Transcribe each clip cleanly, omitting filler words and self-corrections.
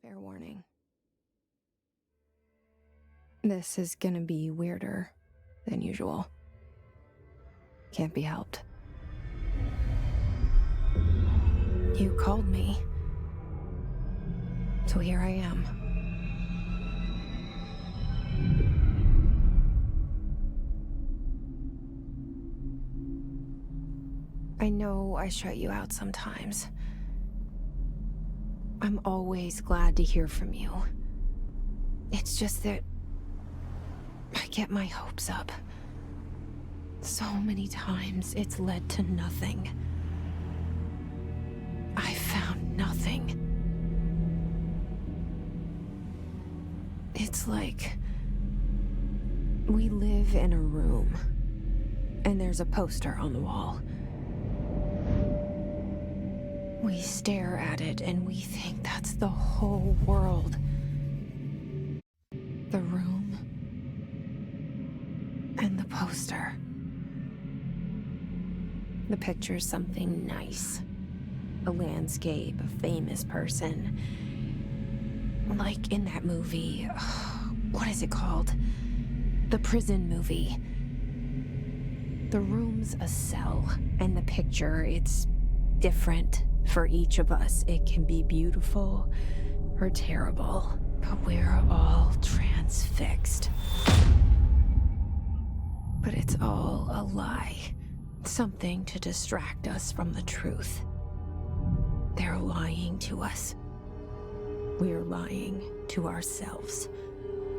Fair warning. This is gonna be weirder than usual. Can't be helped. You called me. So here I am. I know I shut you out sometimes. I'm always glad to hear from you. It's just that I get my hopes up. So many times it's led to nothing. I found nothing. It's like we live in a room, and there's a poster on the wall. We stare at it and we think that's the whole world. The room and the poster. The picture's something nice. A landscape, a famous person. Like in that movie, what is it called? The prison movie. The room's a cell, and the picture, it's different for each of us. It can be beautiful or terrible, but we're all transfixed. But it's all a lie. Something to distract us from the truth. They're lying to us. We're lying to ourselves.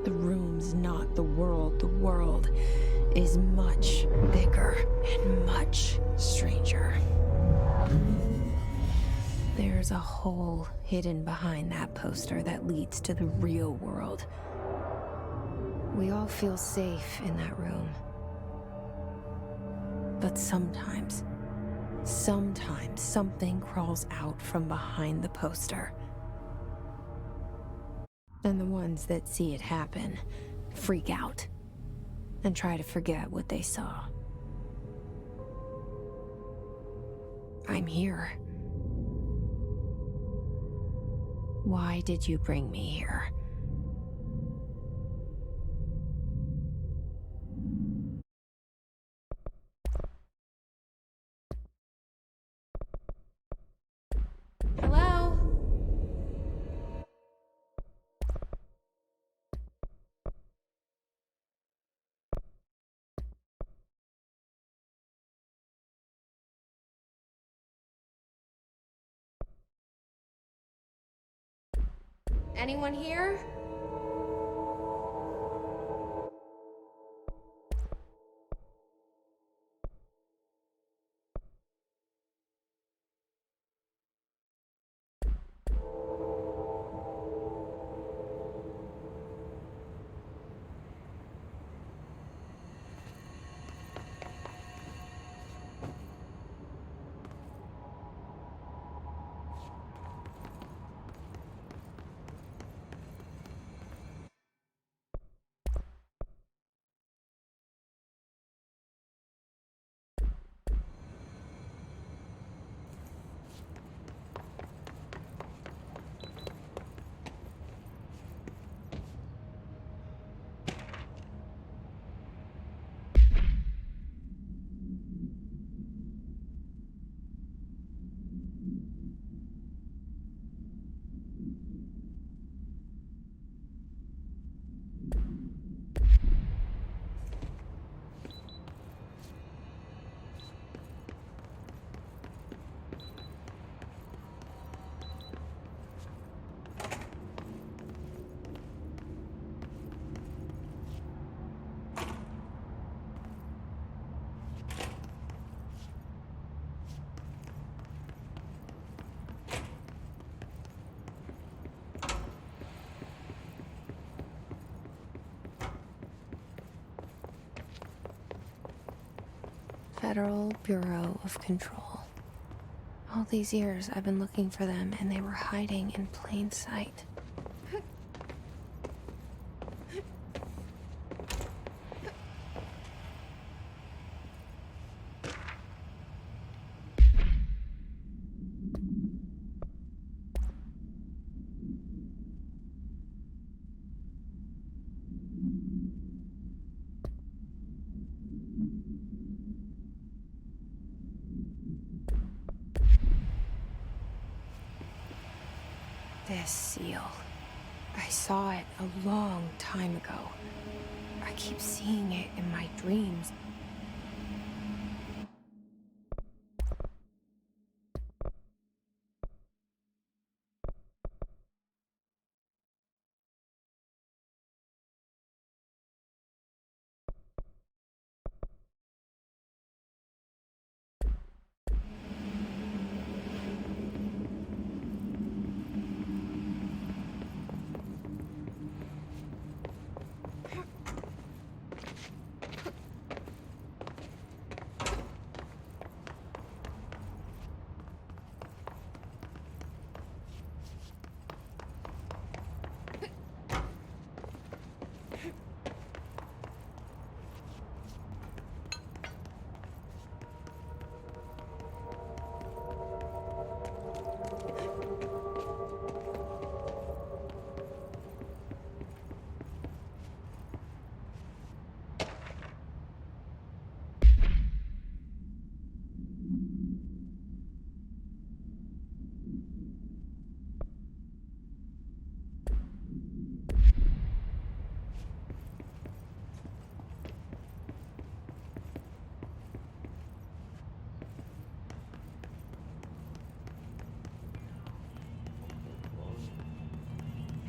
The room's not the world. The world is much bigger and much stranger. There's a hole hidden behind that poster that leads to the real world. We all feel safe in that room. But sometimes something crawls out from behind the poster. And the ones that see it happen freak out and try to forget what they saw. I'm here. Why did you bring me here? Hello? Anyone here? Federal Bureau of Control. All these years I've been looking for them, and they were hiding in plain sight. This seal. I saw it a long time ago. I keep seeing it in my dreams.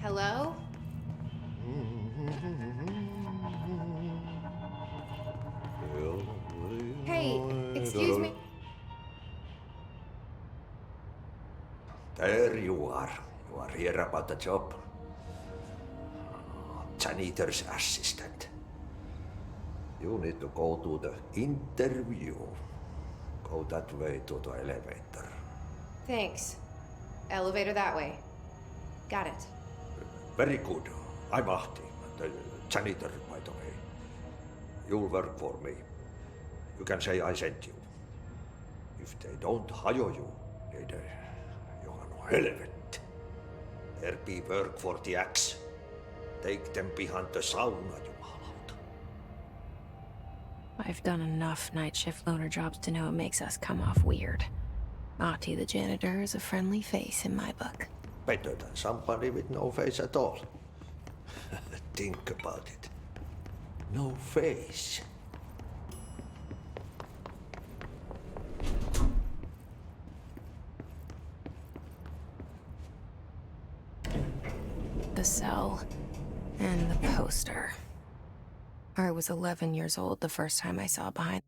Hello? Hey, excuse me. There you are. You are here about the job. Janitor's assistant. You need to go to the interview. Go that way to the elevator. Thanks. Elevator that way. Got it. Very good. I'm Ahti, the janitor, by the way. You'll work for me. You can say I sent you. If they don't hire you, niin johan on helvetti. There be work for the axe. Take them behind the sauna, jumalauta. I've done enough night shift loner jobs to know it makes us come off weird. Ahti the janitor is a friendly face in my book. Better than somebody with no face at all. Think about it. No face. The cell. And the poster. I was 11 years old the first time I saw behind.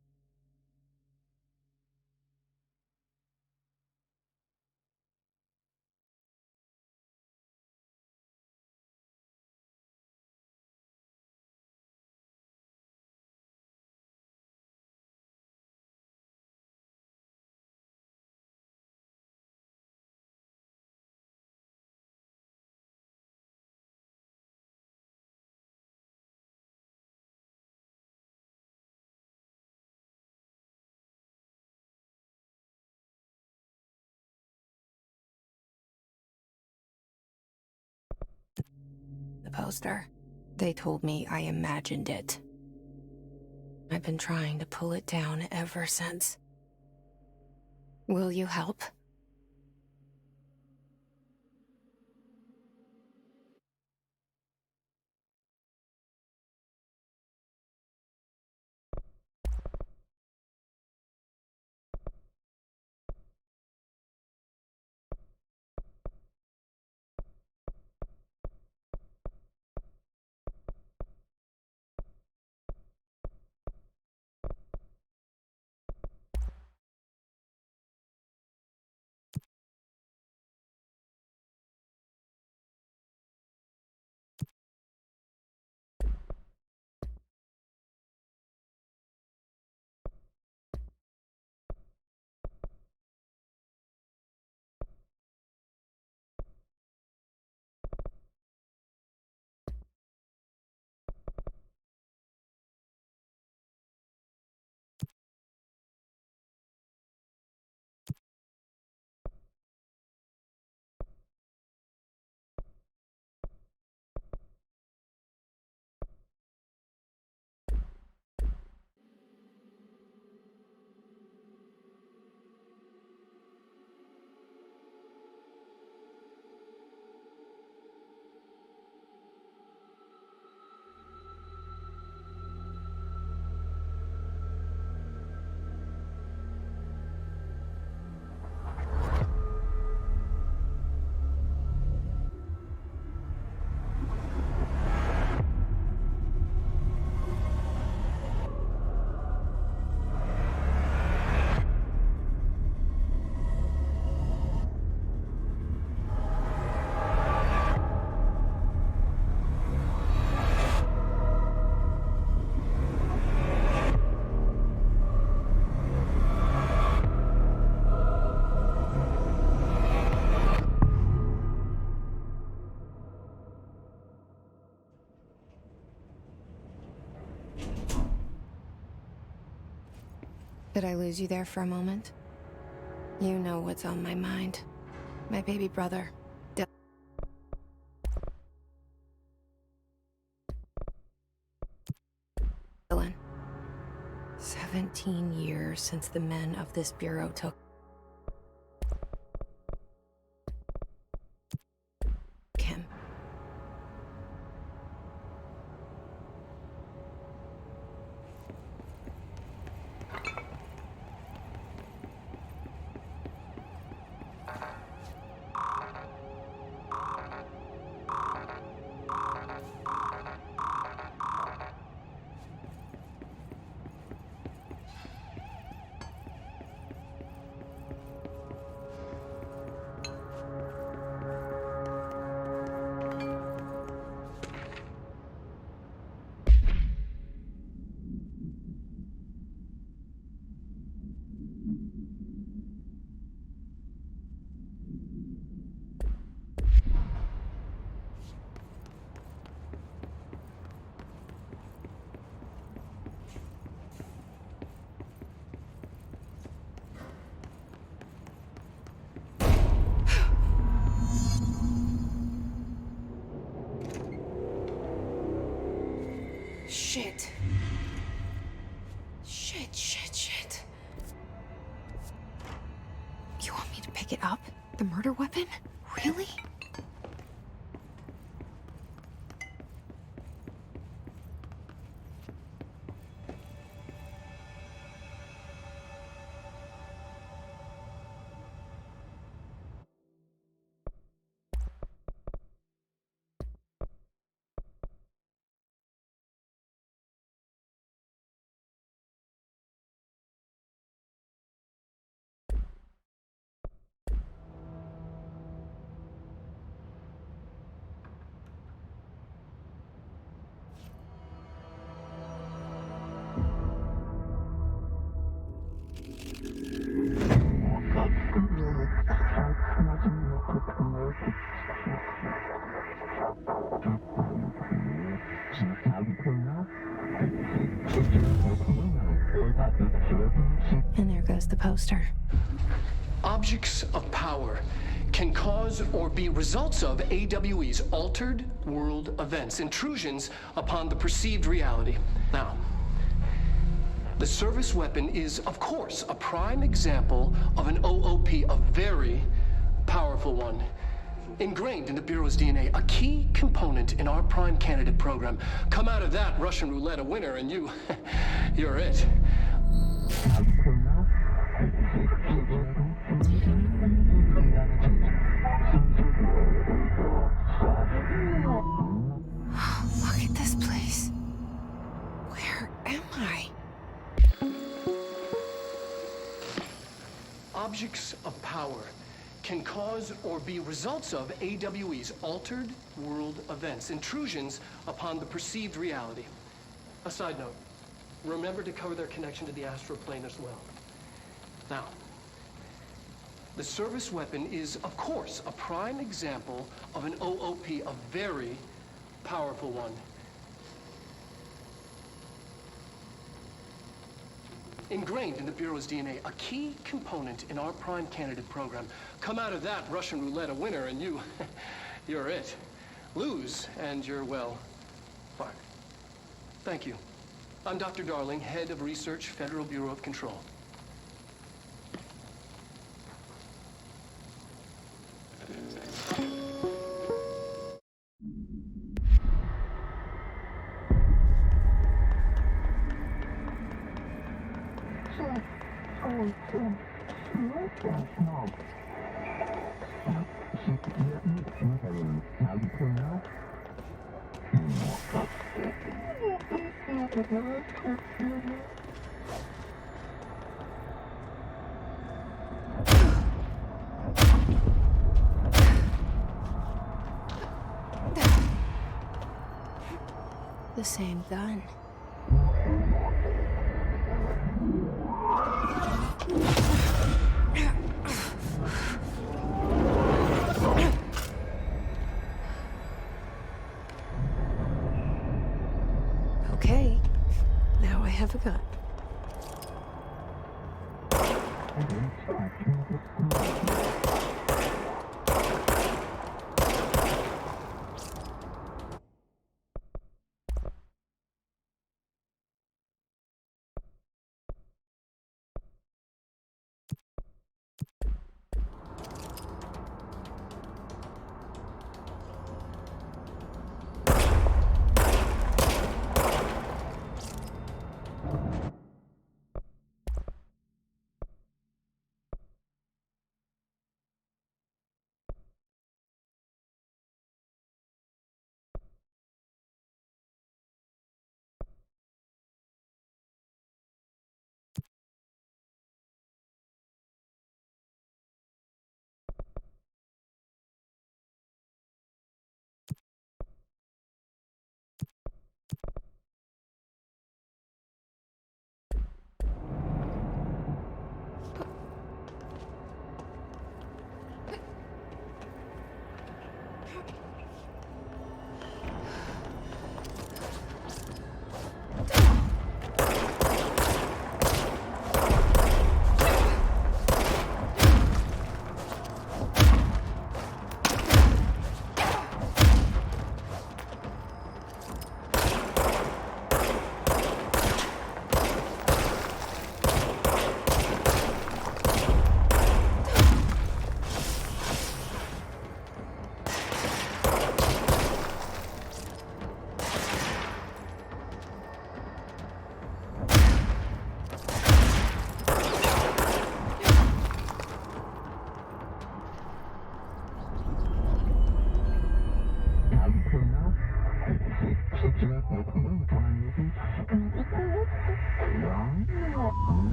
The poster. They told me I imagined it. I've been trying to pull it down ever since. Will you help? Did I lose you there for a moment? You know what's on my mind. My baby brother. Dylan. 17 years since the men of this bureau took him. Shit. Shit. You want me to pick it up? The murder weapon? Really? And there goes the poster. Objects of power can cause or be results of AWE's altered world events, intrusions upon the perceived reality. Now, the service weapon is, of course, a prime example of an OOP, a very powerful one. Ingrained in the Bureau's DNA, a key component in our prime candidate program. Come out of that Russian roulette a winner, and you're it. Look at this place. Where am I? Objects of power can cause or be results of AWE's altered world events, intrusions upon the perceived reality. A side note, remember to cover their connection to the astral plane as well. Now, the service weapon is, of course, a prime example of an OOP, a very powerful one. Ingrained in the Bureau's DNA, a key component in our prime candidate program. Come out of that Russian roulette a winner, and you're it. Lose, and you're, well, fired. Thank you. I'm Dr. Darling, Head of Research, Federal Bureau of Control. The same gun. Okay, now I have a gun.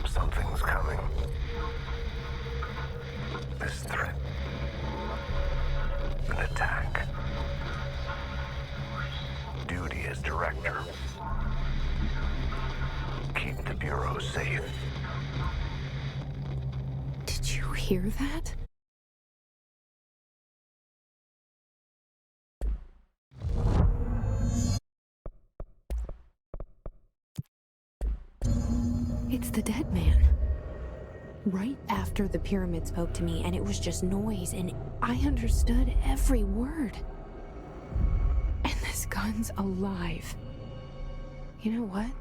Something's coming. This threat. An attack. Duty as director. Keep the Bureau safe. Did you hear that? It's the dead man. Right after the pyramid spoke to me, and it was just noise, and I understood every word. And this gun's alive. You know what?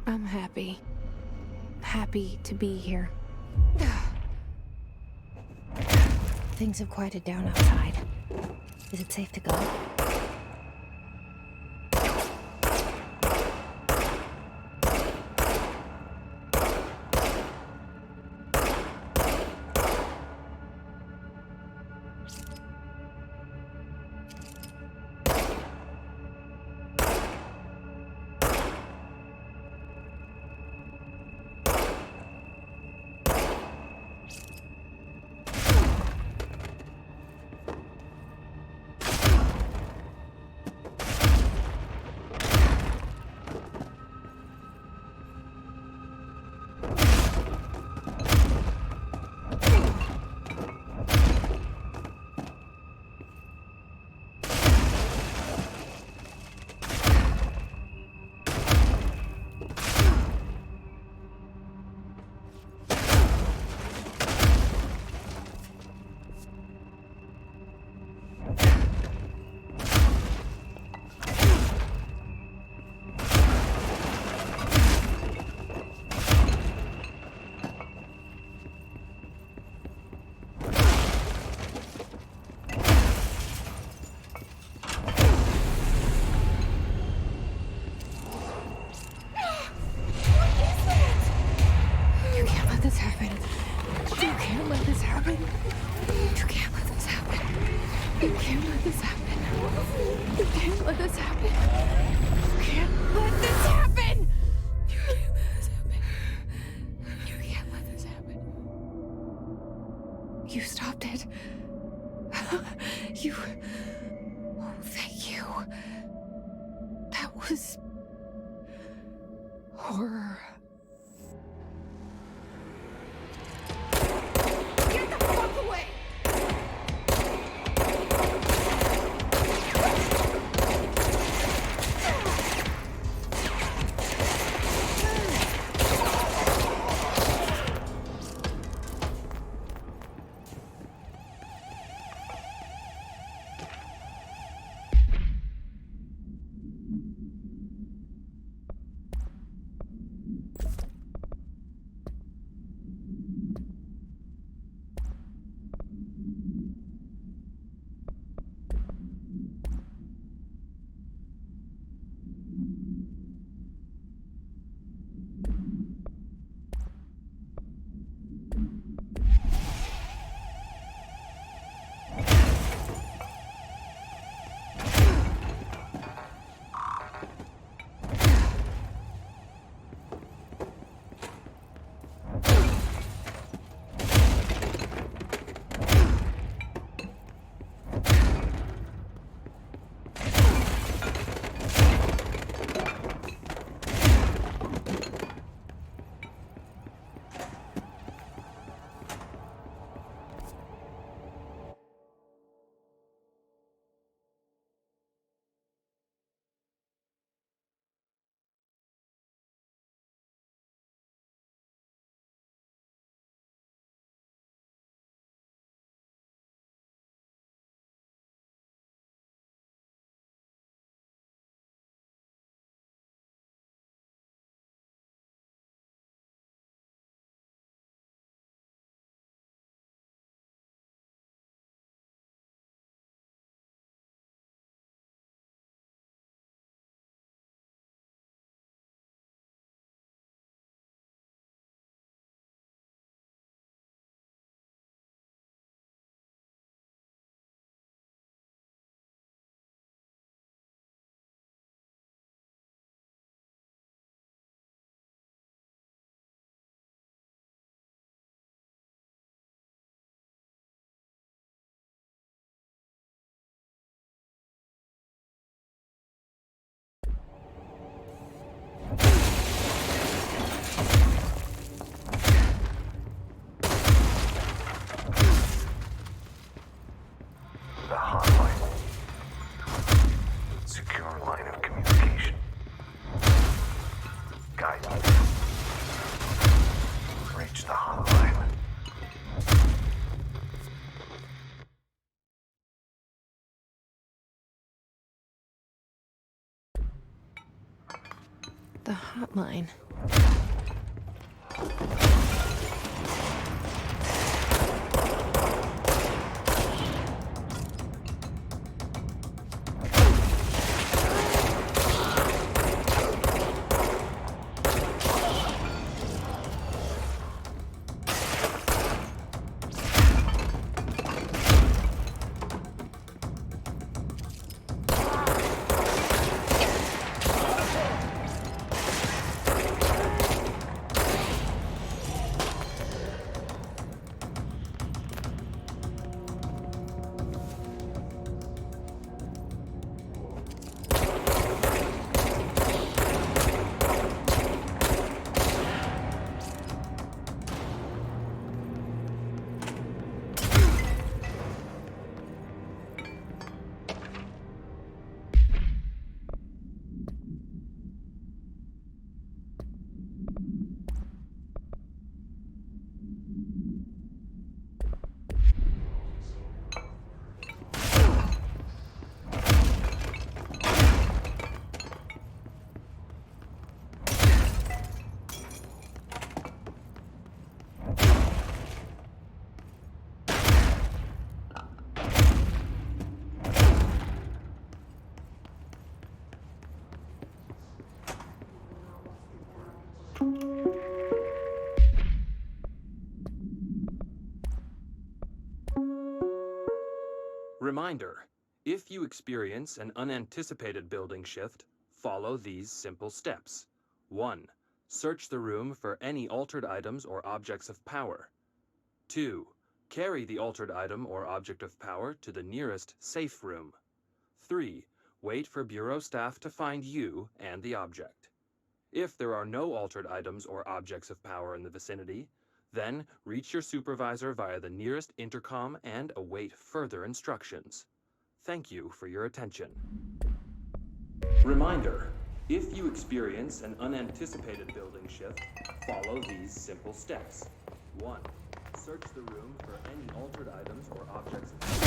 I'm happy. Happy to be here. Things have quieted down outside. Is it safe to go? You stopped it. You... Oh, thank you. That was... horror. Get the fuck away! the hotline. Reminder: if you experience an unanticipated building shift, follow these simple steps. 1. Search the room for any altered items or objects of power. 2. Carry the altered item or object of power to the nearest safe room. 3. Wait for Bureau staff to find you and the object. If there are no altered items or objects of power in the vicinity, then reach your supervisor via the nearest intercom and await further instructions. Thank you for your attention. Reminder: if you experience an unanticipated building shift, follow these simple steps. 1. Search the room for any altered items or objects of power.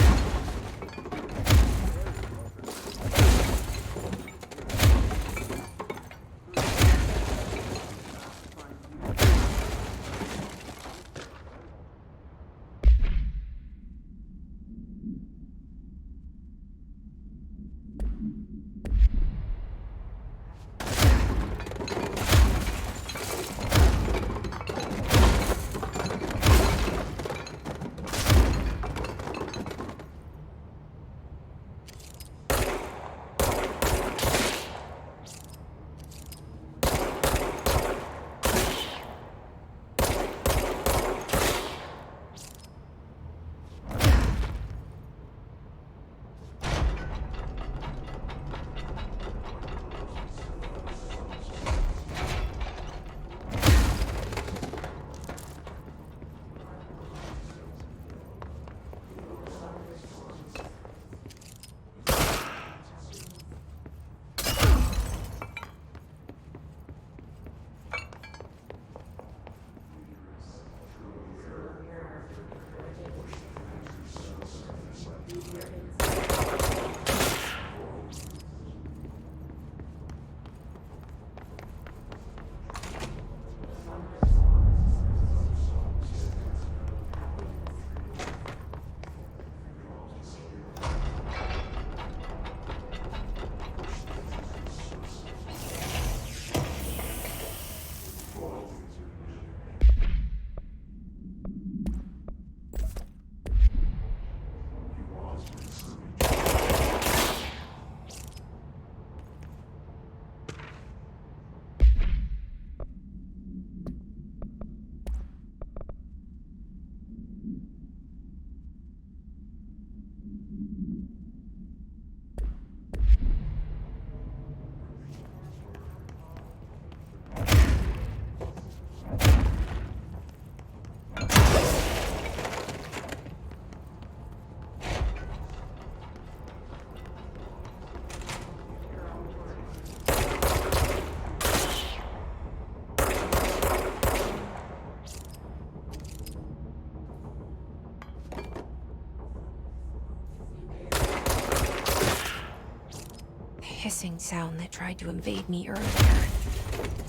Hissing sound that tried to invade me earlier.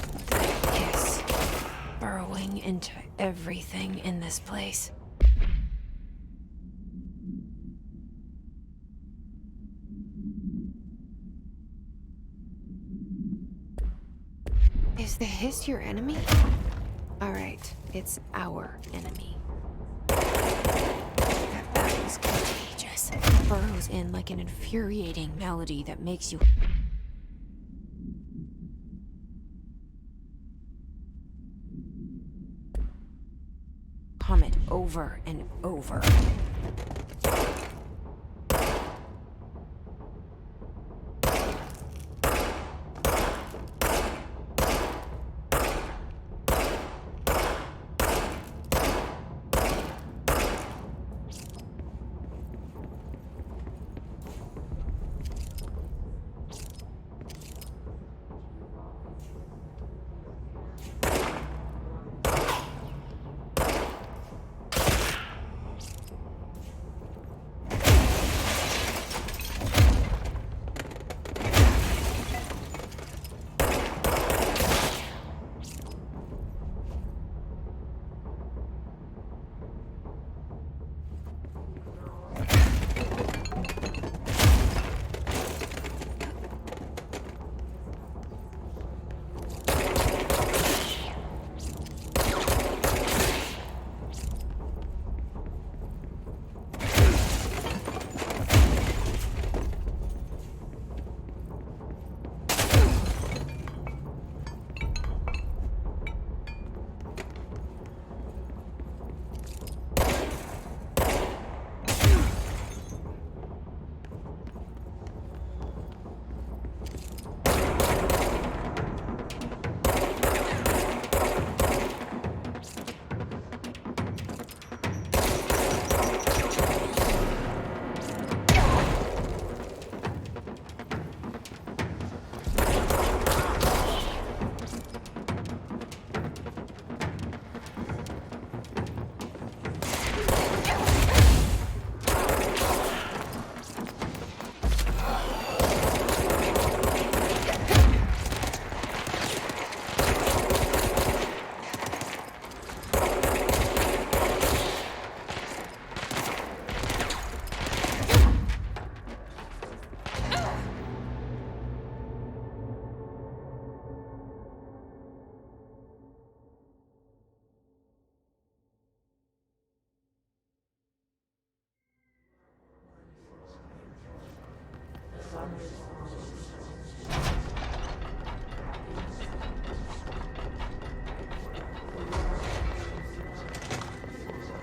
burrowing into everything in this place. Is the hiss your enemy? Alright, it's our enemy. That battle's contagious. It burrows in like an infuriating melody that makes you... hum it over and over.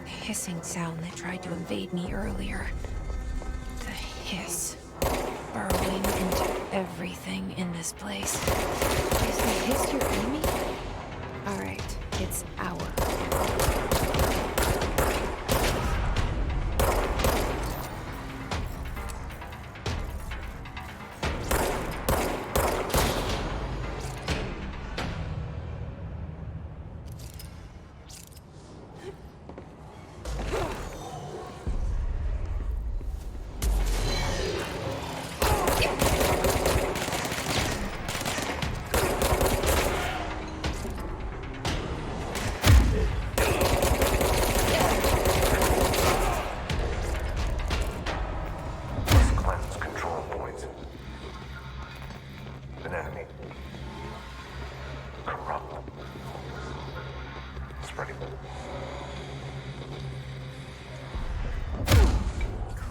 The hissing sound that tried to invade me earlier. The hiss. Burrowing into everything in this place. Is the hiss your enemy? Alright, it's our enemy.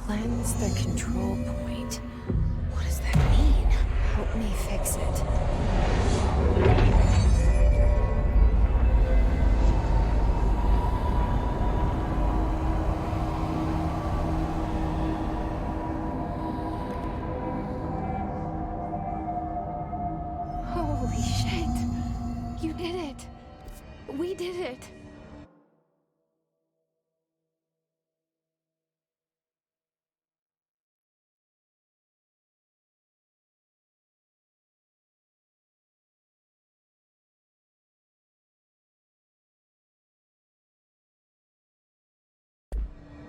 Cleanse the control point. What does that mean? Help me fix it. Holy shit! You did it! We did it!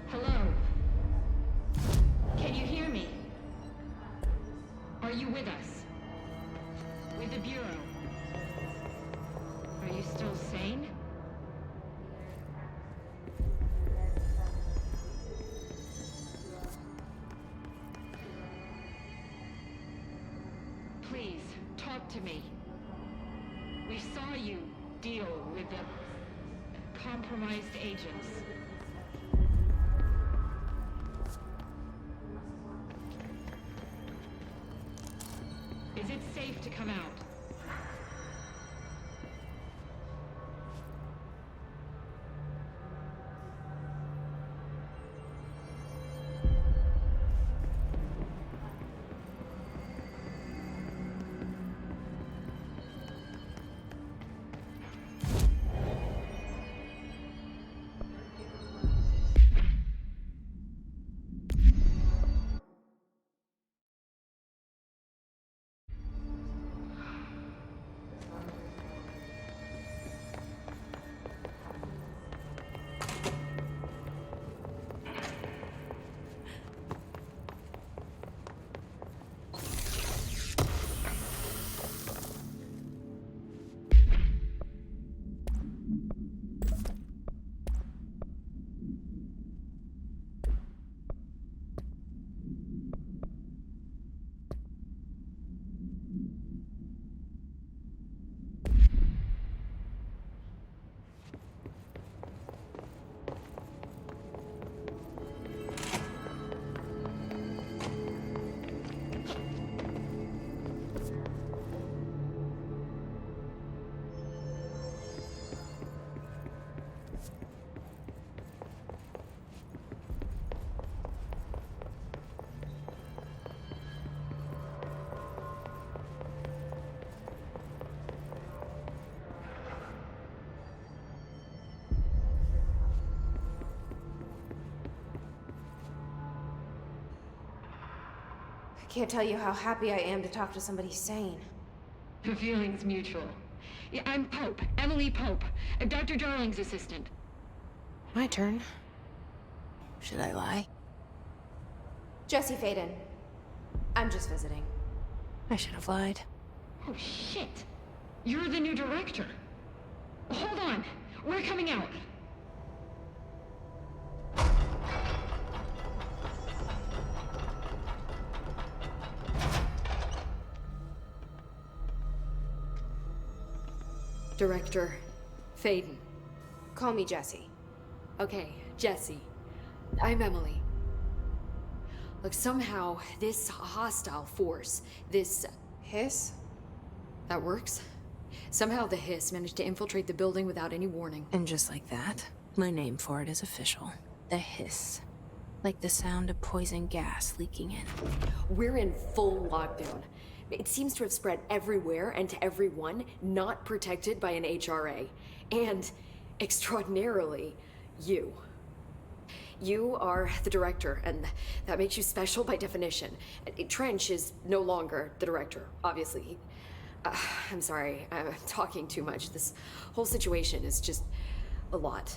Hello? Can you hear me? Are you with us? With the Bureau? Are you still sane? to me. We saw you deal with the compromised agents. Is it safe to come out? I can't tell you how happy I am to talk to somebody sane. The feeling's mutual. Yeah, I'm Pope, Emily Pope, Dr. Darling's assistant. My turn. Should I lie? Jesse Faden. I'm just visiting. I should have lied. Oh, shit. You're the new director. Hold on. We're coming out. Director Faden. Call me Jesse. Okay, Jesse. I'm Emily. Look, somehow this hostile force, this... Hiss? That works? Somehow the hiss managed to infiltrate the building without any warning. And just like that, my name for it is official. The hiss. Like the sound of poison gas leaking in. We're in full lockdown. It seems to have spread everywhere and to everyone not protected by an HRA. And, extraordinarily, you. You are the director, and that makes you special by definition. Trench is no longer the director, obviously. I'm sorry, I'm talking too much. This whole situation is just a lot.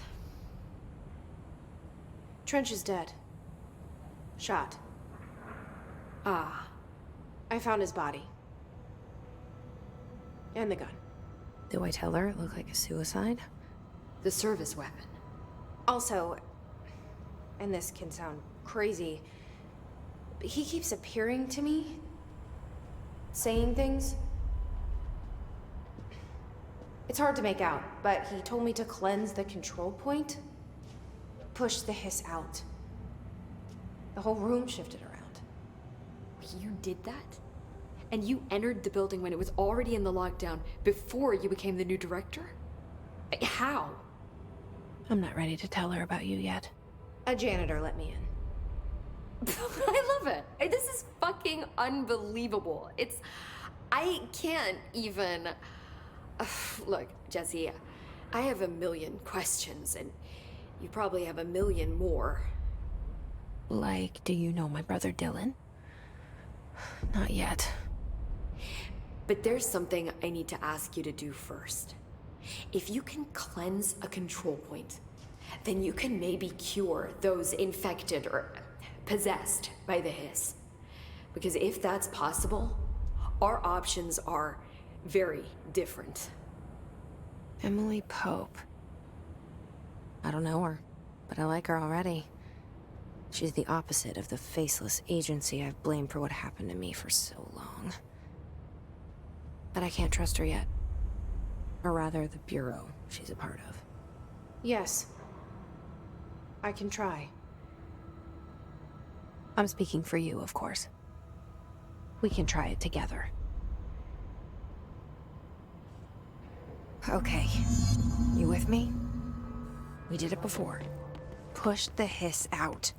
Trench is dead. Shot. Ah. I found his body. And the gun. Do I tell her it looked like a suicide? The service weapon. Also, and this can sound crazy, but he keeps appearing to me. Saying things. It's hard to make out, but he told me to cleanse the control point. Push the hiss out. The whole room shifted around. You did that? And you entered the building when it was already in the lockdown before you became the new director? How? I'm not ready to tell her about you yet. A janitor let me in. I love it. This is fucking unbelievable. I can't even... Look, Jesse, I have a million questions, and you probably have a million more. Like, do you know my brother Dylan? Not yet. But there's something I need to ask you to do first. If you can cleanse a control point, then you can maybe cure those infected or possessed by the hiss. Because if that's possible, our options are very different. Emily Pope. I don't know her, but I like her already. She's the opposite of the faceless agency I've blamed for what happened to me for so long. But I can't trust her yet. Or rather, the Bureau she's a part of. Yes. I can try. I'm speaking for you, of course. We can try it together. Okay. You with me? We did it before. Push the hiss out.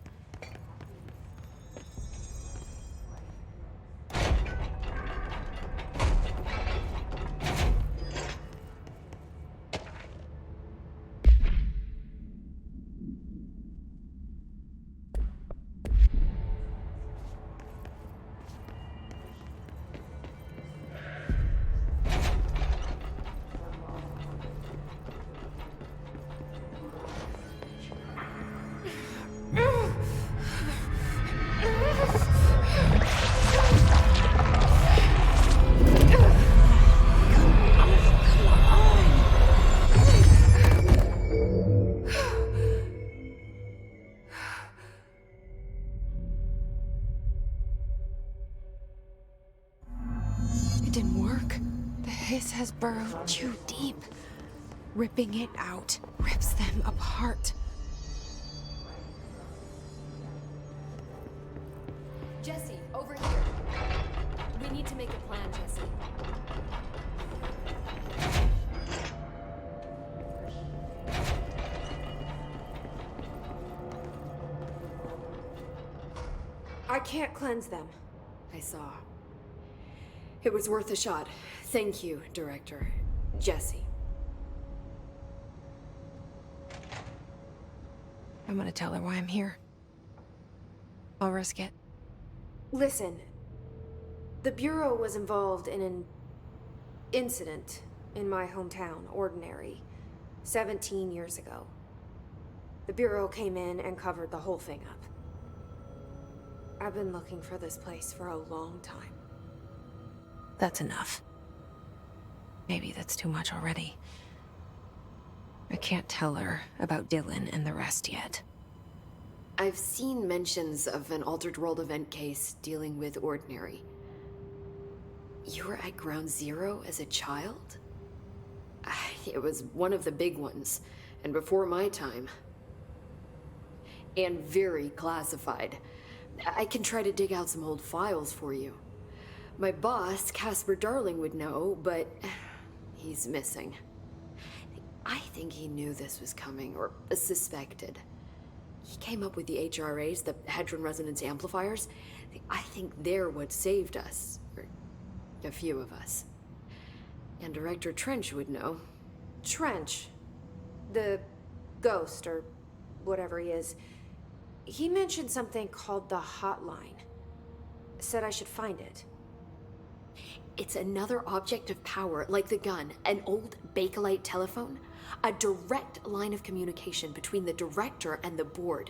It didn't work. The hiss has burrowed too deep. Ripping it out rips them apart. Jesse, over here. We need to make a plan, Jesse. I can't cleanse them. I saw. It was worth a shot. Thank you, Director. Jesse. I'm gonna tell her why I'm here. I'll risk it. Listen. The Bureau was involved in an incident in my hometown, Ordinary, 17 years ago. The Bureau came in and covered the whole thing up. I've been looking for this place for a long time. That's enough. Maybe that's too much already. I can't tell her about Dylan and the rest yet. I've seen mentions of an Altered World event case dealing with Ordinary. You were at Ground Zero as a child? It was one of the big ones, and before my time. And very classified. I can try to dig out some old files for you. My boss, Casper Darling, would know, but he's missing. I think he knew this was coming, or suspected. He came up with the HRAs, the Hadron Resonance Amplifiers. I think they're what saved us, or a few of us. And Director Trench would know. Trench. The ghost, or whatever he is. He mentioned something called the Hotline. Said I should find it. It's another object of power, like the gun, an old Bakelite telephone. A direct line of communication between the director and the board.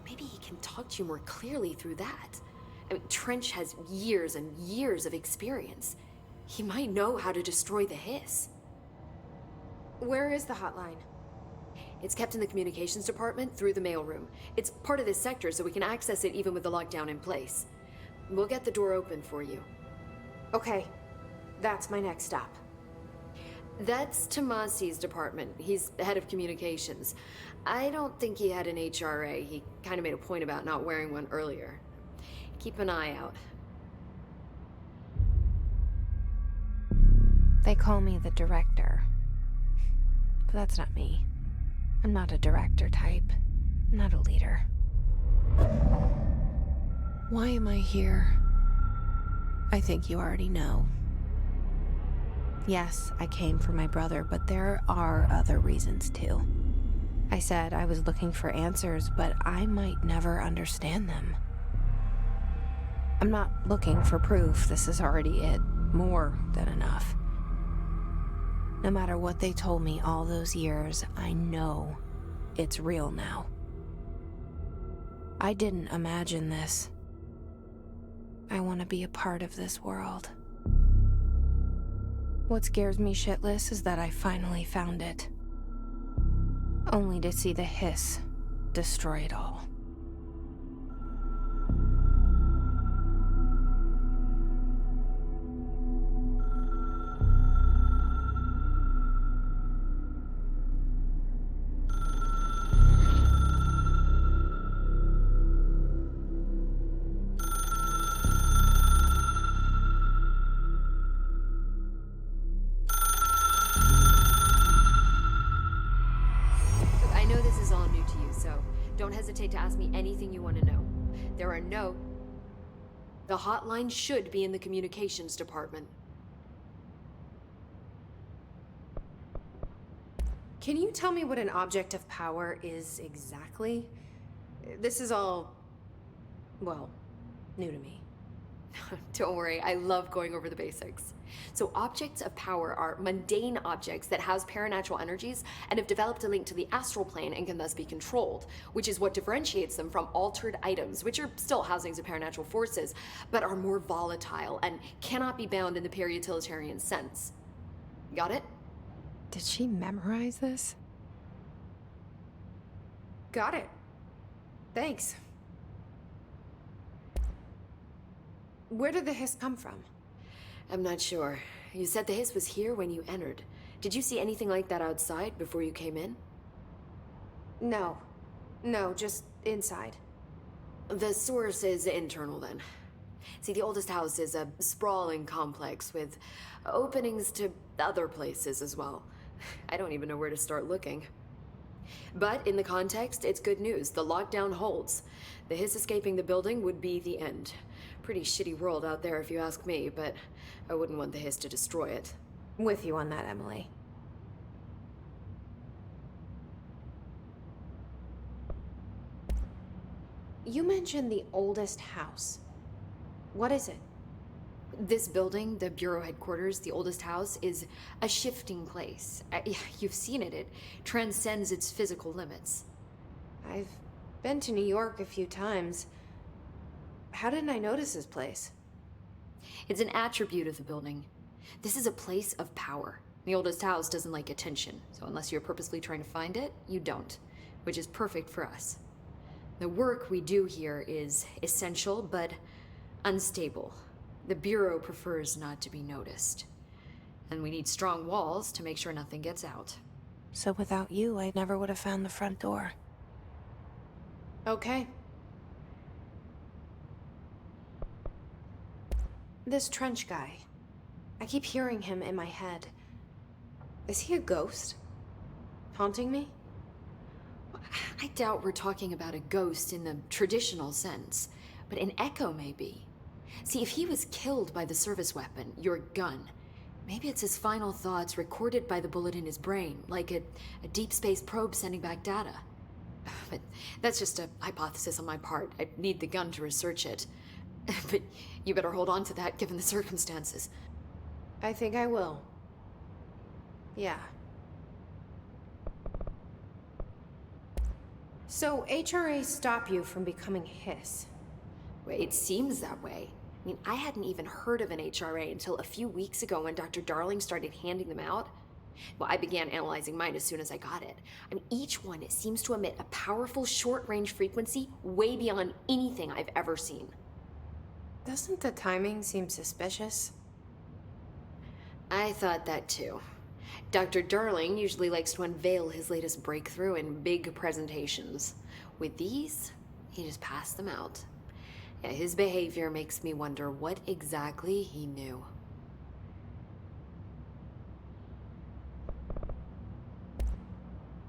Maybe he can talk to you more clearly through that. I mean, Trench has years and years of experience. He might know how to destroy the hiss. Where is the hotline? It's kept in the communications department through the mailroom. It's part of this sector, so we can access it even with the lockdown in place. We'll get the door open for you. Okay, that's my next stop. That's Tomasi's department. He's head of communications. I don't think he had an HRA. He kind of made a point about not wearing one earlier. Keep an eye out. They call me the director. But that's not me. I'm not a director type. I'm not a leader. Why am I here? I think you already know. Yes, I came for my brother, but there are other reasons too. I said I was looking for answers, but I might never understand them. I'm not looking for proof. This is already it. More than enough. No matter what they told me all those years, I know it's real now. I didn't imagine this. I want to be a part of this world. What scares me shitless is that I finally found it. Only to see the hiss destroy it all. hesitate to ask me anything you want to know. There are no... The hotline should be in the communications department. Can you tell me what an object of power is exactly? This is all, well, new to me. Don't worry, I love going over the basics. So objects of power are mundane objects that house paranatural energies and have developed a link to the astral plane and can thus be controlled, which is what differentiates them from altered items, which are still housings of paranatural forces, but are more volatile and cannot be bound in the pure utilitarian sense. Got it? Did she memorize this? Got it. Thanks. Where did the hiss come from? I'm not sure. You said the hiss was here when you entered. Did you see anything like that outside before you came in? No. No, just inside. The source is internal then. See, the oldest house is a sprawling complex with openings to other places as well. I don't even know where to start looking. But in the context, it's good news. The lockdown holds. The hiss escaping the building would be the end. Pretty shitty world out there if you ask me, but I wouldn't want the hiss to destroy it. With you on that, Emily. You mentioned the oldest house. What is it? This building, the Bureau headquarters, the oldest house, is a shifting place. You've seen it. It transcends its physical limits. I've been to New York a few times. How didn't I notice this place? It's an attribute of the building. This is a place of power. The oldest house doesn't like attention, so unless you're purposely trying to find it, you don't, which is perfect for us. The work we do here is essential, but unstable. The Bureau prefers not to be noticed. And we need strong walls to make sure nothing gets out. So without you, I never would have found the front door. Okay. This trench guy. I keep hearing him in my head. Is he a ghost? Haunting me? I doubt we're talking about a ghost in the traditional sense, but an echo maybe. See, if he was killed by the service weapon, your gun, maybe it's his final thoughts recorded by the bullet in his brain, like a deep space probe sending back data. But that's just a hypothesis on my part. I'd need the gun to research it. But you better hold on to that given the circumstances. I think I will. Yeah. So HRA stop you from becoming Hiss? Well, it seems that way. I mean, I hadn't even heard of an HRA until a few weeks ago when Dr. Darling started handing them out. Well, I began analyzing mine as soon as I got it. I mean, each one seems to emit a powerful short-range frequency way beyond anything I've ever seen. Doesn't the timing seem suspicious? I thought that too. Dr. Darling usually likes to unveil his latest breakthrough in big presentations. With these, he just passed them out. Yeah, his behavior makes me wonder what exactly he knew.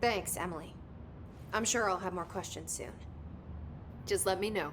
Thanks, Emily. I'm sure I'll have more questions soon. Just let me know.